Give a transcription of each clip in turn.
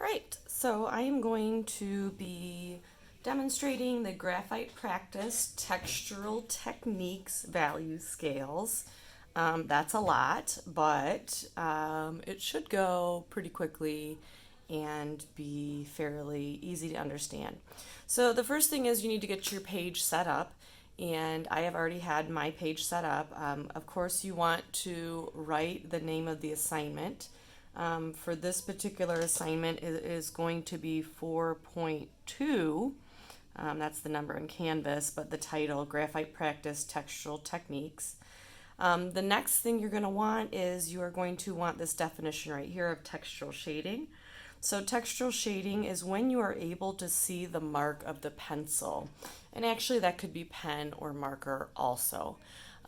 right, so I am going to be demonstrating the Graphite Practice Textural Techniques Value Scales. That's a lot, but it should go pretty quickly and be fairly easy to understand. So the first thing is you need to get your page set up, and I have already had my page set up. Of course, you want to write the name of the assignment. For this particular assignment, it is going to be 4.2. That's the number in Canvas, but the title, Graphite Practice Textural Techniques. The next thing you're going to want is you are going to want this definition right here of textural shading. So textural shading is when you are able to see the mark of the pencil. And actually that could be pen or marker also.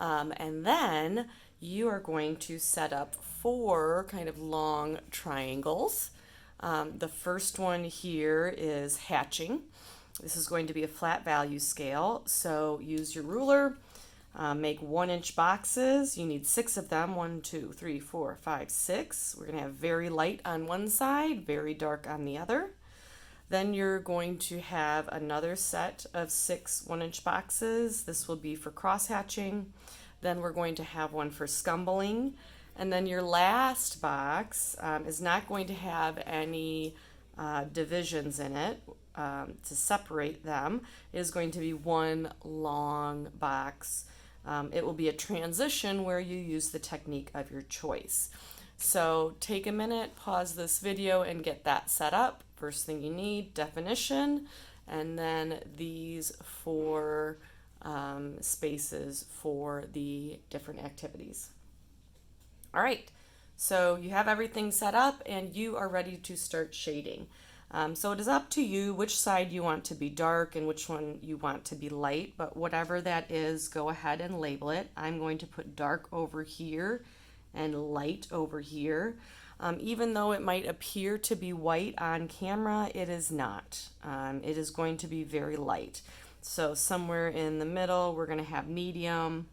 And then you are going to set up 4 kind of long triangles. The first one here is hatching. This is going to be a flat value scale. So use your ruler. Make 1-inch boxes. You need 6 of them. 1, 2, 3, 4, 5, 6. We're going to have very light on one side, very dark on the other. Then you're going to have another set of 6 1-inch boxes. This will be for cross hatching. Then we're going to have one for scumbling. And then your last box is not going to have any divisions in it to separate them. It is going to be one long box. It will be a transition where you use the technique of your choice. So take a minute, pause this video, and get that set up. First thing you need, definition, and then these 4 spaces for the different activities. All right, so you have everything set up and you are ready to start shading. So it is up to you which side you want to be dark and which one you want to be light, but whatever that is, go ahead and label it. I'm going to put dark over here and light over here. Even though it might appear to be white on camera, it is not. It is going to be very light. So somewhere in the middle, we're going to have medium,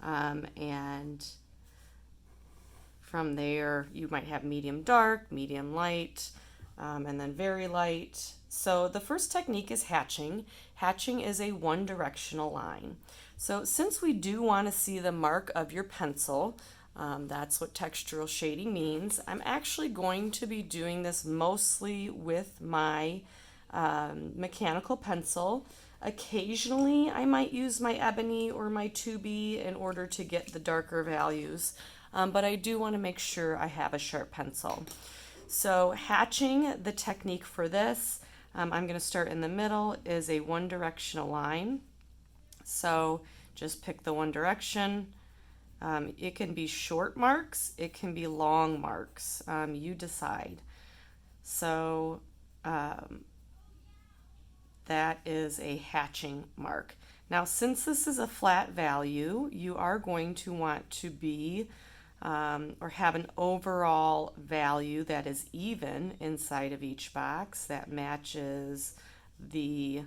and from there, you might have medium dark, medium light, and then very light. So the first technique is hatching. Hatching is a one-directional line. So since we do want to see the mark of your pencil, that's what textural shading means, I'm actually going to be doing this mostly with my mechanical pencil. Occasionally, I might use my ebony or my 2B in order to get the darker values, but I do want to make sure I have a sharp pencil. So hatching, the technique for this, I'm going to start in the middle, is a one-directional line. So just pick the one direction. It can be short marks, it can be long marks. You decide. So that is a hatching mark. Now, since this is a flat value, you are going to want to be or have an overall value that is even inside of each box that matches the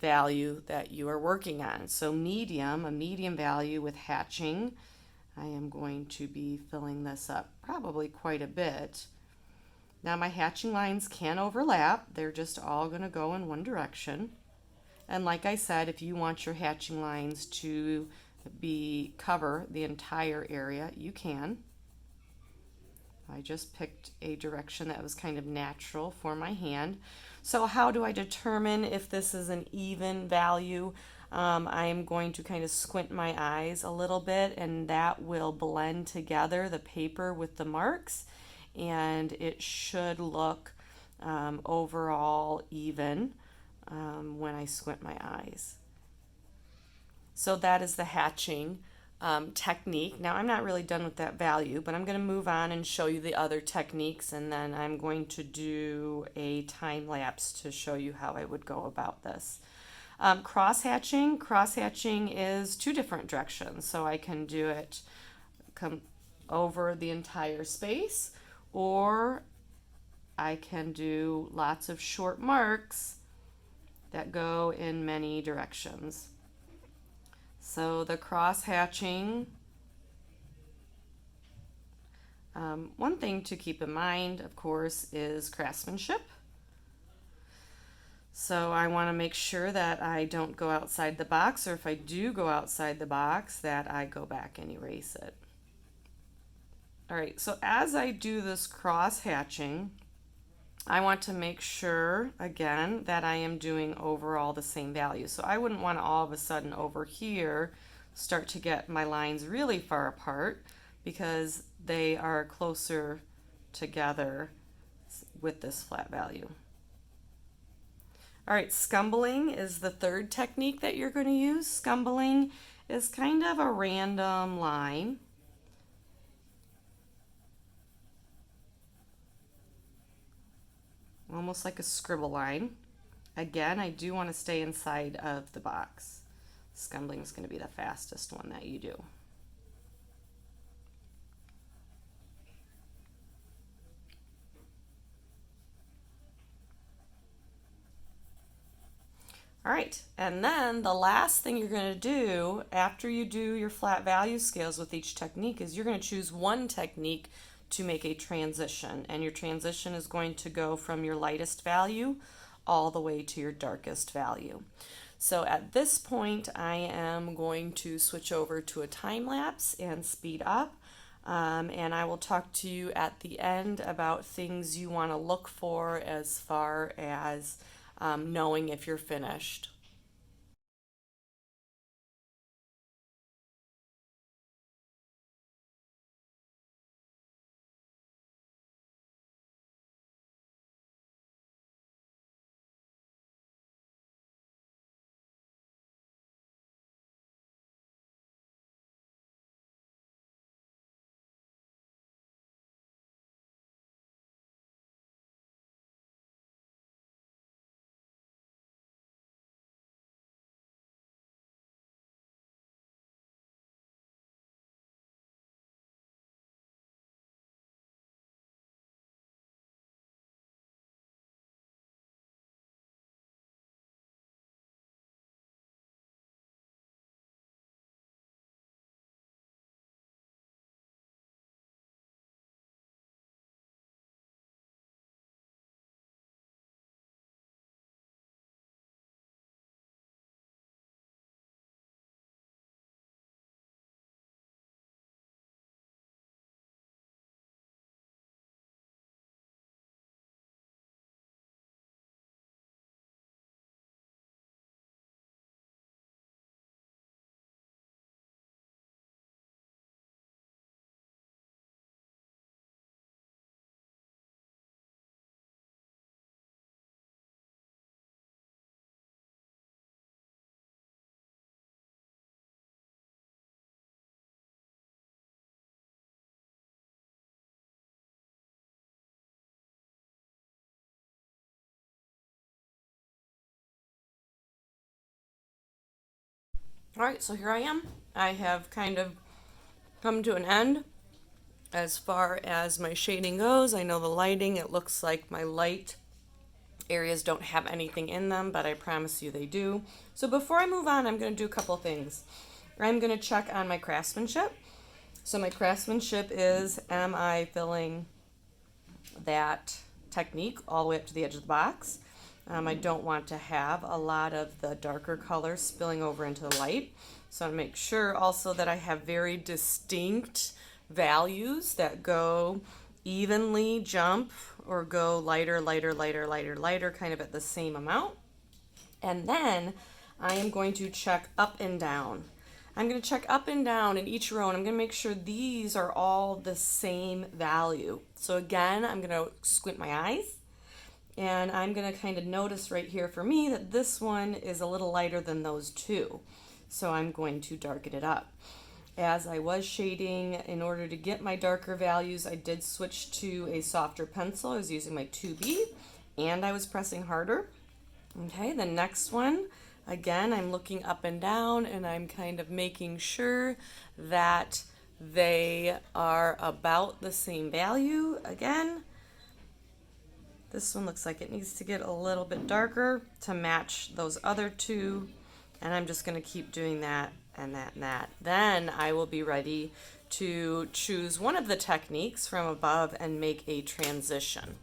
value that you are working on. So medium, a medium value with hatching, I am going to be filling this up probably quite a bit. Now my hatching lines can overlap. They're just all going to go in one direction. And like I said, if you want your hatching lines to cover the entire area, you can. I just picked a direction that was kind of natural for my hand. So how do I determine if this is an even value? I'm going to kind of squint my eyes a little bit, and that will blend together the paper with the marks, and it should look overall even when I squint my eyes. So that is the hatching technique. Now I'm not really done with that value, but I'm going to move on and show you the other techniques, and then I'm going to do a time lapse to show you how I would go about this. Cross hatching is 2 different directions, so I can do it come over the entire space, or I can do lots of short marks that go in many directions. So the cross hatching One thing to keep in mind, of course, is craftsmanship. So I want to make sure that I don't go outside the box, or if I do go outside the box, that I go back and erase it. All right, so as I do this cross hatching, I want to make sure, again, that I am doing overall the same value. So I wouldn't want to all of a sudden over here start to get my lines really far apart, because they are closer together with this flat value. All right, scumbling is the third technique that you're going to use. Scumbling is kind of a random line. Almost like a scribble line. Again, I do want to stay inside of the box. Scumbling is going to be the fastest one that you do. All right, and then the last thing you're going to do after you do your flat value scales with each technique is you're going to choose one technique to make a transition, and your transition is going to go from your lightest value all the way to your darkest value. So at this point, I am going to switch over to a time lapse and speed up, and I will talk to you at the end about things you want to look for as far as knowing if you're finished. All right, so here I am. I have kind of come to an end as far as my shading goes. I know the lighting, it looks like my light areas don't have anything in them, but I promise you they do. So before I move on, I'm going to do a couple things. I'm going to check on my craftsmanship. So my craftsmanship is, am I filling that technique all the way up to the edge of the box? I don't want to have a lot of the darker colors spilling over into the light. So I make sure also that I have very distinct values that go evenly, jump, or go lighter, lighter, lighter, lighter, lighter, kind of at the same amount. And then I am going to check up and down. I'm going to check up and down in each row, and I'm going to make sure these are all the same value. So again, I'm going to squint my eyes, and I'm going to kind of notice right here for me that this one is a little lighter than those two. So I'm going to darken it up. As I was shading, in order to get my darker values, I did switch to a softer pencil. I was using my 2B, and I was pressing harder. Okay, the next one, again, I'm looking up and down, and I'm kind of making sure that they are about the same value. Again, this one looks like it needs to get a little bit darker to match those other two, and I'm just going to keep doing that and that and that. Then I will be ready to choose one of the techniques from above and make a transition.